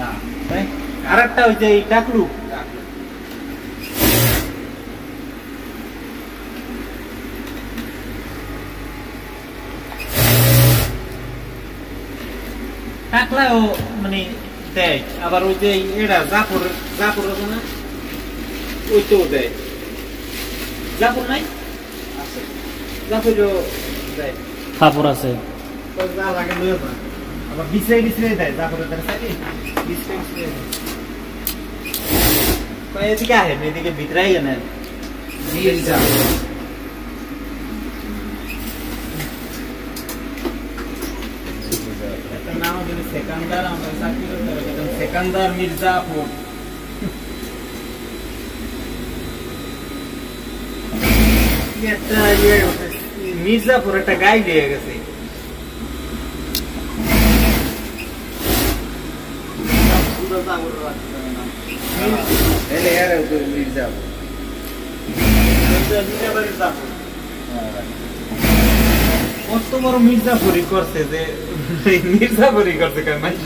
না তাই আরেকটা হচ্ছে এই টাকলু টাকলাও মানে দেয় আবার ওই যে এটা জাফর জাফর আছে না ওইটাও দেয় জাফর নাই আছে জাফরও দেয় কাপড় আছে যা লাগে লইও না আবার বিছাই বিছাই দেয় জাফরের তার সাইডে বিছাই বিছাই কই এদিকে আহে এদিকে ভিতরাই না মির্জা একটা নাম যদি সেকান্দার আমরা চাকরি করতে হবে তখন সেকান্দার মির্জাপুর একটা মির্জাপুর একটা গাই দিয়ে গেছে এলে এর উপরে মির্জা কত বড় মির্জাপুরি করছে যে মির্জাপুরি করছে মানুষ